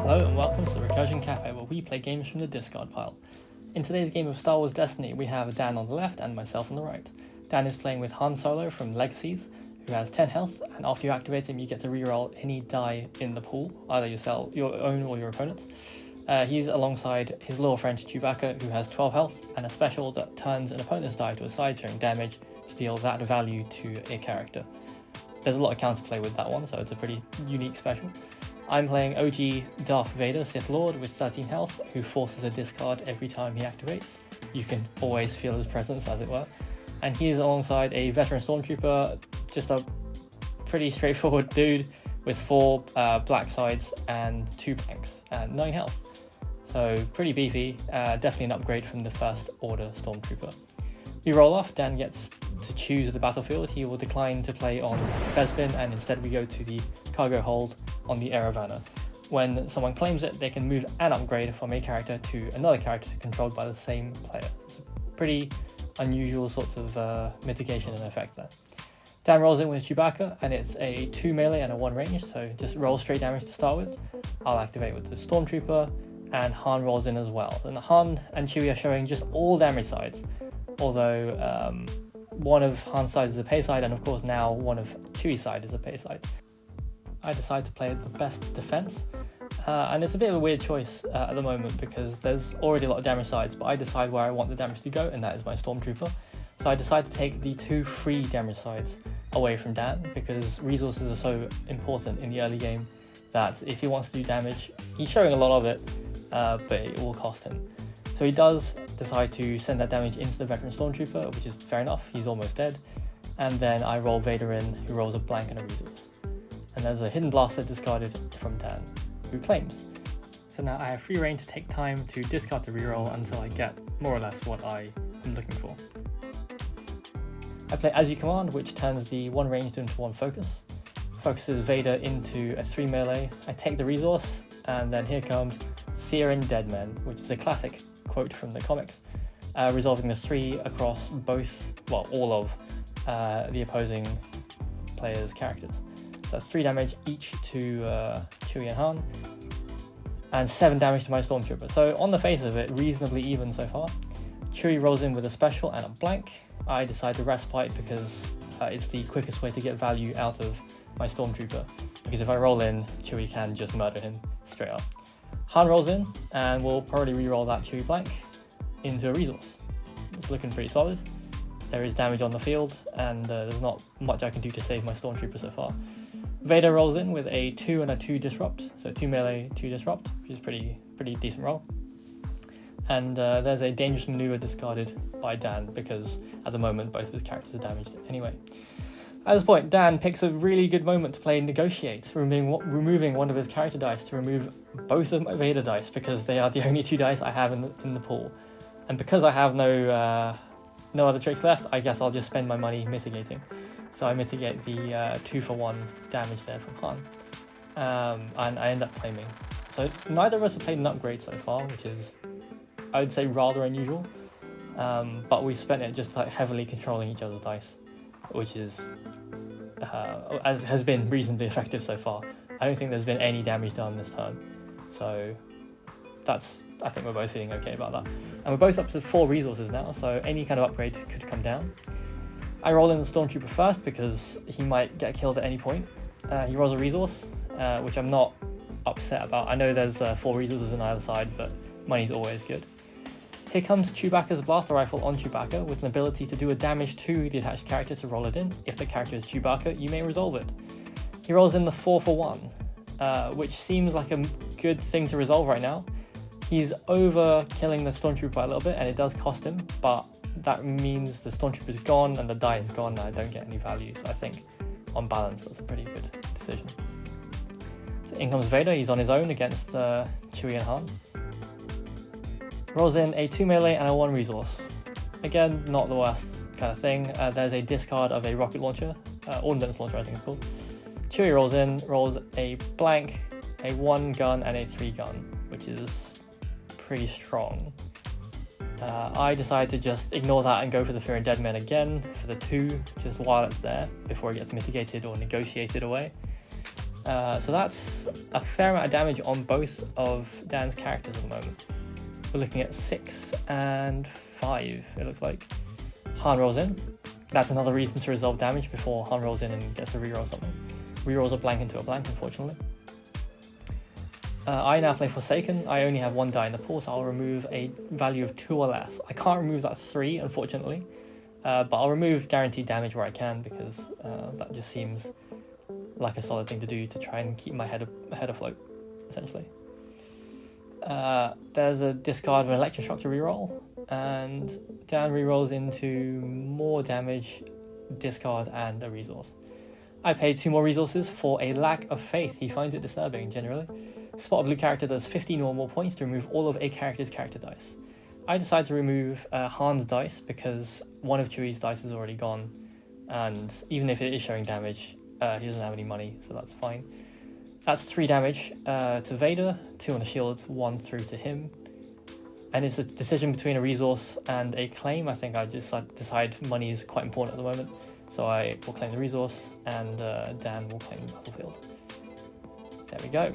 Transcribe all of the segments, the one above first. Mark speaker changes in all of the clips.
Speaker 1: Hello and welcome to the Recursion Cafe, where we play games from the discard pile. In today's game of Star Wars Destiny, we have Dan on the left and myself on the right. Dan is playing with Han Solo from Legacies, who has 10 health, and after you activate him you get to reroll any die in the pool, either your own or your opponent's. He's alongside his little friend Chewbacca, who has 12 health, and a special that turns an opponent's die to a side showing damage to deal that value to a character. There's a lot of counterplay with that one, so it's a pretty unique special. I'm playing OG Darth Vader, Sith Lord, with 13 health, who forces a discard every time he activates. You can always feel his presence, as it were. And he's alongside a veteran stormtrooper, just a pretty straightforward dude with 4 black sides and 2 blanks and 9 health. So pretty beefy, definitely an upgrade from the first order stormtrooper. We roll off, Dan gets to choose the battlefield. He will decline to play on Bespin, and instead we go to the cargo hold on the Eravana. When someone claims it, they can move an upgrade from a character to another character controlled by the same player. It's a pretty unusual sort of mitigation and effect there. Dan rolls in with Chewbacca, and it's a 2 melee and a 1 range, so just roll straight damage to start with. I'll activate with the Stormtrooper, and Han rolls in as well. And Han and Chewie are showing just all damage sides, although one of Han's sides is a pay side, and of course now one of Chewie's side is a pay side. I decide to play the best defense, and it's a bit of a weird choice at the moment because there's already a lot of damage sides, but I decide where I want the damage to go, and that is my Stormtrooper. So I decide to take the 2 free damage sides away from Dan, because resources are so important in the early game that if he wants to do damage, he's showing a lot of it, but it will cost him. So he does decide to send that damage into the veteran stormtrooper, which is fair enough, he's almost dead. And then I roll Vader in, who rolls a blank and a resource. And there's a hidden blaster discarded from Dan, who claims. So now I have free reign to take time to discard the reroll until I get more or less what I am looking for. I play As You Command, which turns the 1 ranged into 1 focus. Focuses Vader into a 3 melee. I take the resource, and then here comes Fear and Dead Men, which is a classic quote from the comics, resolving the 3 across all of the opposing players' characters. So that's 3 damage each to Chewie and Han, and 7 damage to my Stormtrooper. So on the face of it, reasonably even so far. Chewie rolls in with a special and a blank. I decide to respite because it's the quickest way to get value out of my Stormtrooper, because if I roll in, Chewie can just murder him straight up. Han rolls in, and we'll probably reroll that Chewie blank into a resource. It's looking pretty solid. There is damage on the field, and there's not much I can do to save my Stormtrooper so far. Vader rolls in with a 2 and a 2 disrupt, so 2 melee, 2 disrupt, which is pretty decent roll. And there's a dangerous maneuver discarded by Dan, because at the moment both of his characters are damaged anyway. At this point, Dan picks a really good moment to play Negotiate, removing one of his character dice to remove both of my Vader dice, because they are the only 2 dice I have in the pool. And because I have no other tricks left, I guess I'll just spend my money mitigating. So I mitigate the 2 for 1 damage there from Han, and I end up claiming. So neither of us have played an upgrade so far, which is, I would say, rather unusual. But we spent it just like heavily controlling each other's dice, which is has been reasonably effective so far. I don't think there's been any damage done this turn, so I think we're both feeling okay about that. And we're both up to 4 resources now, so any kind of upgrade could come down. I roll in the Stormtrooper first because he might get killed at any point. He rolls a resource, which I'm not upset about. I know there's 4 resources on either side, but money's always good. Here comes Chewbacca's blaster rifle on Chewbacca with an ability to do a damage to the attached character to roll it in. If the character is Chewbacca, you may resolve it. He rolls in the 4 for 1, which seems like a good thing to resolve right now. He's over killing the Stormtrooper by a little bit, and it does cost him, but that means the Stormtrooper's gone and the die is gone, and I don't get any value. So I think, on balance, that's a pretty good decision. So in comes Vader. He's on his own against Chewie and Han. Rolls in a 2 melee and a 1 resource. Again, not the worst kind of thing. There's a discard of a rocket launcher, ordnance launcher I think it's called. Chewie rolls in, rolls a blank, a 1 gun and a 3 gun, which is pretty strong. I decide to just ignore that and go for the Fear and Dead Men again for the 2, just while it's there, before it gets mitigated or negotiated away. So that's a fair amount of damage on both of Dan's characters at the moment. We're looking at 6 and 5, it looks like. Han rolls in. That's another reason to resolve damage before Han rolls in and gets to reroll something. Rerolls a blank into a blank, unfortunately. I now play Forsaken. I only have 1 die in the pool, so I'll remove a value of 2 or less. I can't remove that 3, unfortunately, but I'll remove guaranteed damage where I can, because that just seems like a solid thing to do to try and keep my head afloat, essentially. There's a discard of an Electro Shock to reroll, and Dan rerolls into more damage, discard, and a resource. I paid 2 more resources for a lack of faith. He finds it disturbing, generally. Spot a blue character does 15 or more points to remove all of a character's character dice. I decide to remove Han's dice because one of Chewie's dice is already gone, and even if it is showing damage, he doesn't have any money, so that's fine. That's 3 damage to Vader, 2 on the shields, 1 through to him. And it's a decision between a resource and a claim. I think I just decide money is quite important at the moment, so I will claim the resource, and Dan will claim the battlefield. There we go.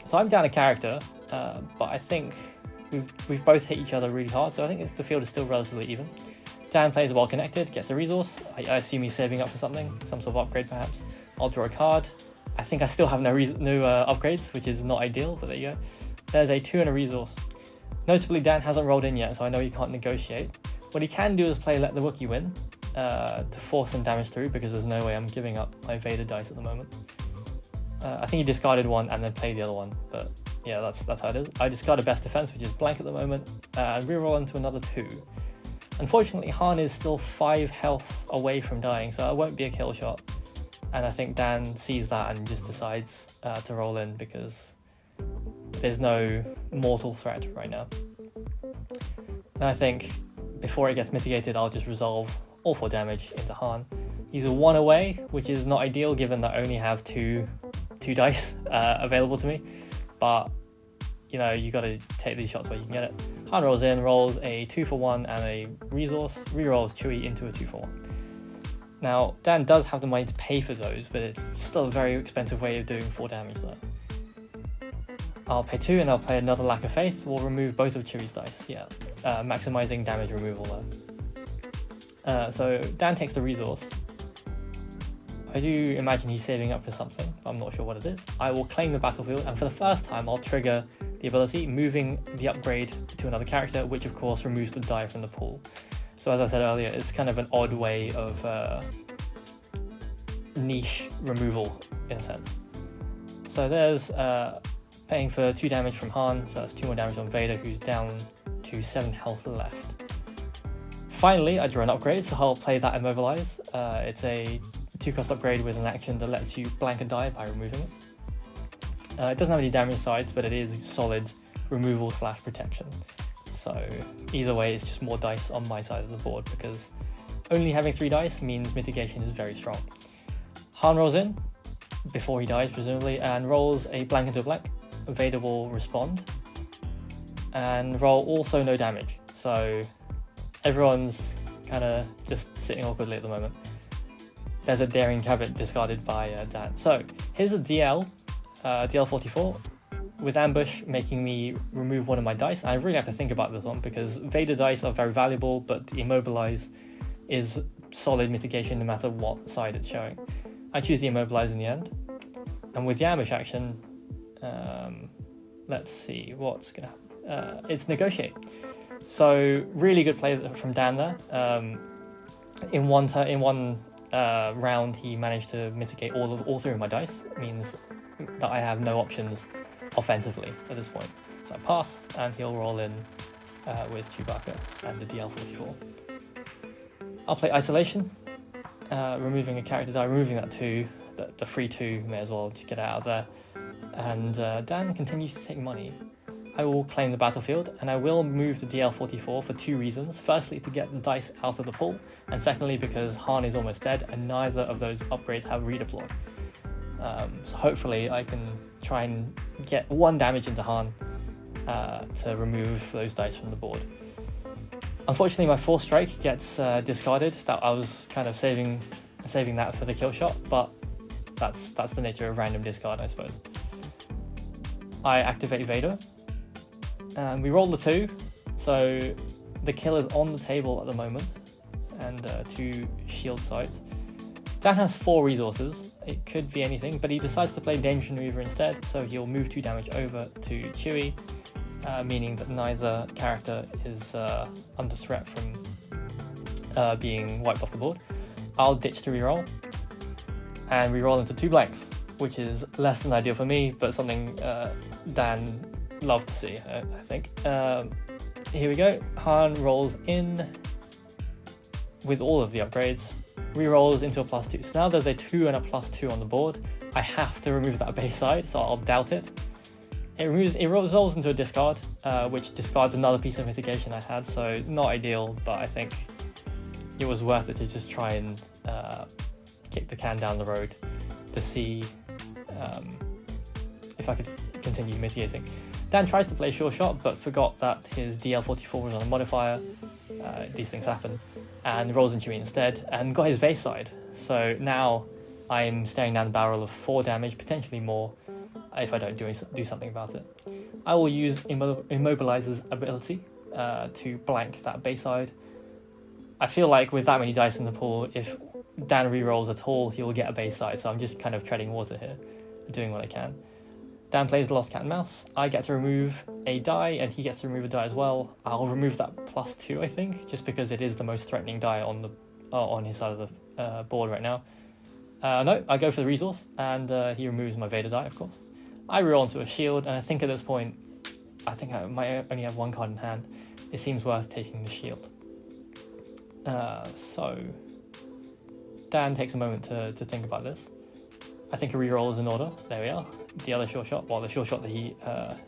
Speaker 1: So I'm down a character, but I think we've both hit each other really hard, so I think the field is still relatively even. Dan plays well connected, gets a resource. I assume he's saving up for something, some sort of upgrade perhaps. I'll draw a card. I think I still have no upgrades, which is not ideal, but there you go. There's a 2 and a resource. Notably, Dan hasn't rolled in yet, so I know he can't negotiate. What he can do is play Let the Wookiee Win to force some damage through, because there's no way I'm giving up my Vader dice at the moment. I think he discarded 1 and then played the other one, but yeah, that's how it is. I discarded Best Defense, which is blank at the moment, and reroll into another 2. Unfortunately, Han is still 5 health away from dying, so it won't be a kill shot. And I think Dan sees that and just decides to roll in, because there's no mortal threat right now. And I think before it gets mitigated, I'll just resolve all 4 damage into Han. He's a 1 away, which is not ideal given that I only have two dice available to me, but you know, you got to take these shots where you can get it. Han rolls in, rolls a 2 for 1 and a resource, rerolls Chewie into a 2 for 1. Now, Dan does have the money to pay for those, but it's still a very expensive way of doing 4 damage though. I'll pay 2 and I'll play another Lack of Faith. We'll remove both of Chewie's dice, maximizing damage removal there. So Dan takes the resource. I do imagine he's saving up for something, but I'm not sure what it is. I will claim the battlefield, and for the first time I'll trigger the ability, moving the upgrade to another character, which of course removes the die from the pool. So as I said earlier, it's kind of an odd way of niche removal in a sense. So there's paying for 2 damage from Han, so that's 2 more damage on Vader, who's down to 7 health left. Finally, I draw an upgrade, so I'll play that Immobilize. It's a 2-cost upgrade with an action that lets you blank a die by removing it. It doesn't have any damage sides, but it is solid removal / protection. So either way, it's just more dice on my side of the board, because only having 3 dice means mitigation is very strong. Han rolls in, before he dies presumably, and rolls a blank into a blank. Vader will respond, and roll also no damage. So everyone's kind of just sitting awkwardly at the moment. There's a Daring Cabot discarded by Dan. So here's a DL, DL44, with Ambush making me remove one of my dice. I really have to think about this one, because Vader dice are very valuable, but the Immobilize is solid mitigation no matter what side it's showing. I choose the Immobilize in the end. And with the Ambush action, let's see what's going to happen. It's Negotiate. So really good play from Dan there. In one round, he managed to mitigate all 3 of my dice. It means that I have no options offensively at this point. So I pass, and he'll roll in with Chewbacca and the DL44. I'll play Isolation, removing a character die, removing that 2, the free 2, may as well just get it out of there. And Dan continues to take money. I will claim the battlefield, and I will move the DL44 for 2 reasons. Firstly, to get the dice out of the pool, and secondly, because Han is almost dead, and neither of those upgrades have redeploy. So hopefully I can try and get 1 damage into Han to remove those dice from the board. Unfortunately, my 4th strike gets discarded. That I was kind of saving that for the kill shot, but That's the nature of random discard, I suppose. I activate Vader, and we roll the 2, so the kill is on the table at the moment, and 2 shield sides. Dan has 4 resources. It could be anything, but he decides to play Dangerous Maneuver instead, so he'll move 2 damage over to Chewie, meaning that neither character is under threat from being wiped off the board. I'll ditch to reroll, and reroll into 2 blanks, which is less than ideal for me, but something Dan loved to see, I think. Here we go. Han rolls in with all of the upgrades, rerolls into a +2. So now there's a 2 and a +2 on the board. I have to remove that base side, so I'll doubt it. It resolves into a discard, which discards another piece of mitigation I had, so not ideal, but I think it was worth it to just try and kick the can down the road to see if I could continue mitigating. Dan tries to play Sure Shot, but forgot that his DL44 was on a modifier. These things happen. And rolls in Chewie instead, and got his base side. So now I'm staring down the barrel of 4 damage, potentially more, if I don't do something about it. I will use Immobilizer's ability to blank that base side. I feel like with that many dice in the pool, if Dan rerolls at all, he will get a base side, so I'm just kind of treading water here, doing what I can. Dan plays the Lost Cat and Mouse. I get to remove a die, and he gets to remove a die as well. I'll remove that +2, I think, just because it is the most threatening die on his side of the board right now. No, I go for the resource, and he removes my Vader die, of course. I reroll into a shield, and I think at this point, I think I might only have 1 card in hand. It seems worth taking the shield. So Dan takes a moment to think about this. I think a reroll is in order. There we are. The other Sure Shot, well, the Sure Shot that he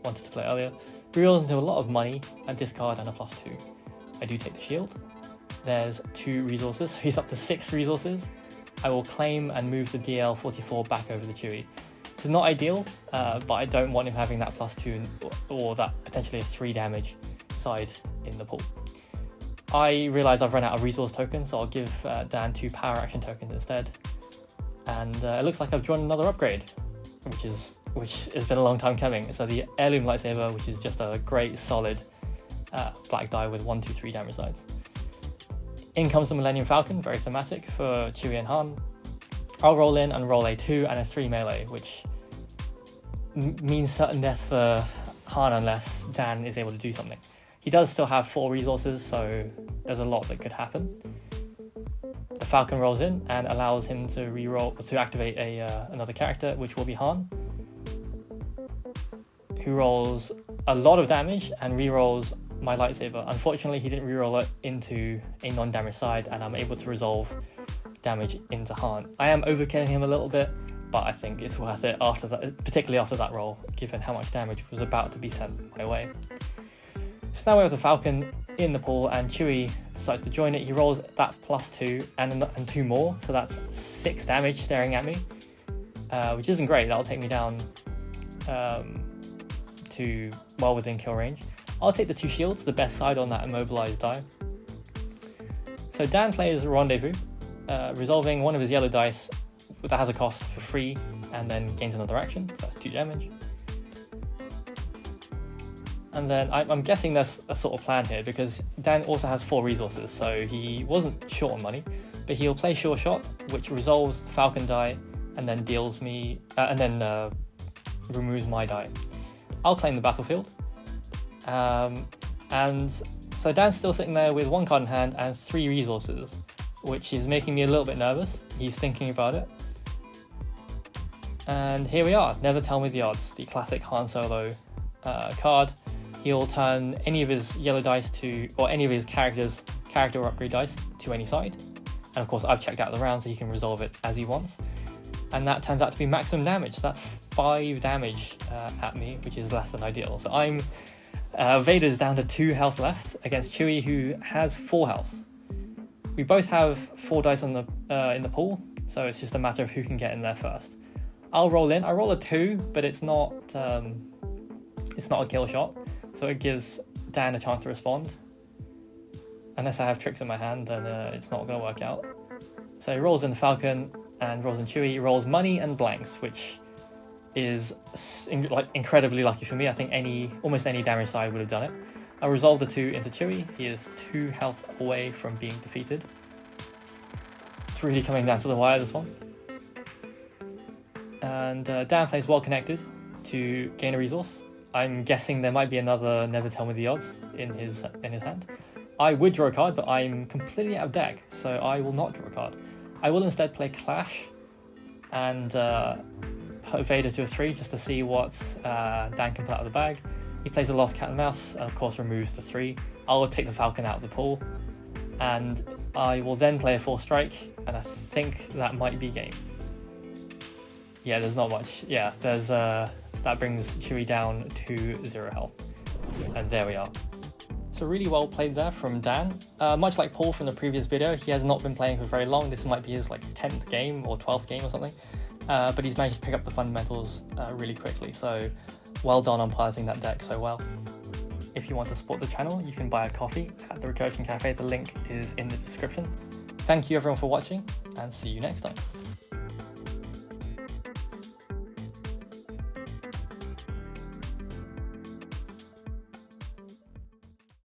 Speaker 1: wanted to play earlier. Rerolls into a lot of money, a discard, and a +2. I do take the shield. There's 2 resources, so he's up to 6 resources. I will claim and move the DL44 back over the Chewie. It's not ideal, but I don't want him having that +2 or that potentially a 3 damage side in the pool. I realise I've run out of resource tokens, so I'll give Dan 2 power action tokens instead. And it looks like I've drawn another upgrade, which has been a long time coming. So the Heirloom Lightsaber, which is just a great solid black die with 1, 2, 3 damage sides. In comes the Millennium Falcon, very thematic for Chewie and Han. I'll roll in and roll a 2 and a 3 melee, which means certain death for Han unless Dan is able to do something. He does still have 4 resources, so there's a lot that could happen. The Falcon rolls in and allows him to activate another character, which will be Han, who rolls a lot of damage and re-rolls my lightsaber. Unfortunately, he didn't re-roll it into a non-damage side, and I'm able to resolve damage into Han. I am overkilling him a little bit, but I think it's worth it after that, particularly after that roll, given how much damage was about to be sent my way. So now we have the Falcon in the pool, and Chewie decides to join it. He rolls that +2 and 2 more, so that's 6 damage staring at me, which isn't great. That'll take me down to well within kill range. I'll take the 2 shields, the best side on that immobilized die. So Dan plays Rendezvous, resolving one of his yellow dice that has a cost for free, and then gains another action, so that's 2 damage. And then I'm guessing there's a sort of plan here, because Dan also has 4 resources, so he wasn't short on money, but he'll play Sure Shot, which resolves the Falcon die, and then deals me, removes my die. I'll claim the battlefield. And so Dan's still sitting there with 1 card in hand and 3 resources, which is making me a little bit nervous. He's thinking about it. And here we are, Never Tell Me the Odds, the classic Han Solo card. He'll turn any of his yellow dice or any of his character or upgrade dice to any side. And of course I've checked out the round, so he can resolve it as he wants. And that turns out to be maximum damage. So that's 5 damage at me, which is less than ideal. So Vader's down to 2 health left against Chewie, who has 4 health. We both have 4 dice in the pool, so it's just a matter of who can get in there first. I'll roll in. I roll a 2, but it's not a kill shot, so it gives Dan a chance to respond. Unless I have tricks in my hand, then it's not going to work out. So he rolls in the Falcon. and rolls in Chewie, rolls money and blanks, which is incredibly lucky for me. I think almost any damage side would have done it. I resolve the 2 into Chewie. He is 2 health away from being defeated. It's really coming down to the wire, this one. And Dan plays well connected to gain a resource. I'm guessing there might be another Never Tell Me the Odds in his hand. I would draw a card, but I'm completely out of deck, so I will not draw a card. I will instead play Clash and put Vader to a 3 just to see what Dan can pull out of the bag. He plays the Lost Cat and Mouse and of course removes the 3. I'll take the Falcon out of the pool, and I will then play a 4 strike, and I think that might be game. Yeah, there's not much. Yeah, there's that brings Chewie down to 0 health, and there we are. So really well played there from Dan. Much like Paul from the previous video, he has not been playing for very long. This might be his 10th game or 12th game or something, but he's managed to pick up the fundamentals really quickly. So well done on piloting that deck so well. If you want to support the channel, you can buy a coffee at the Recursion Cafe. The link is in the description. Thank you everyone for watching, and see you next time.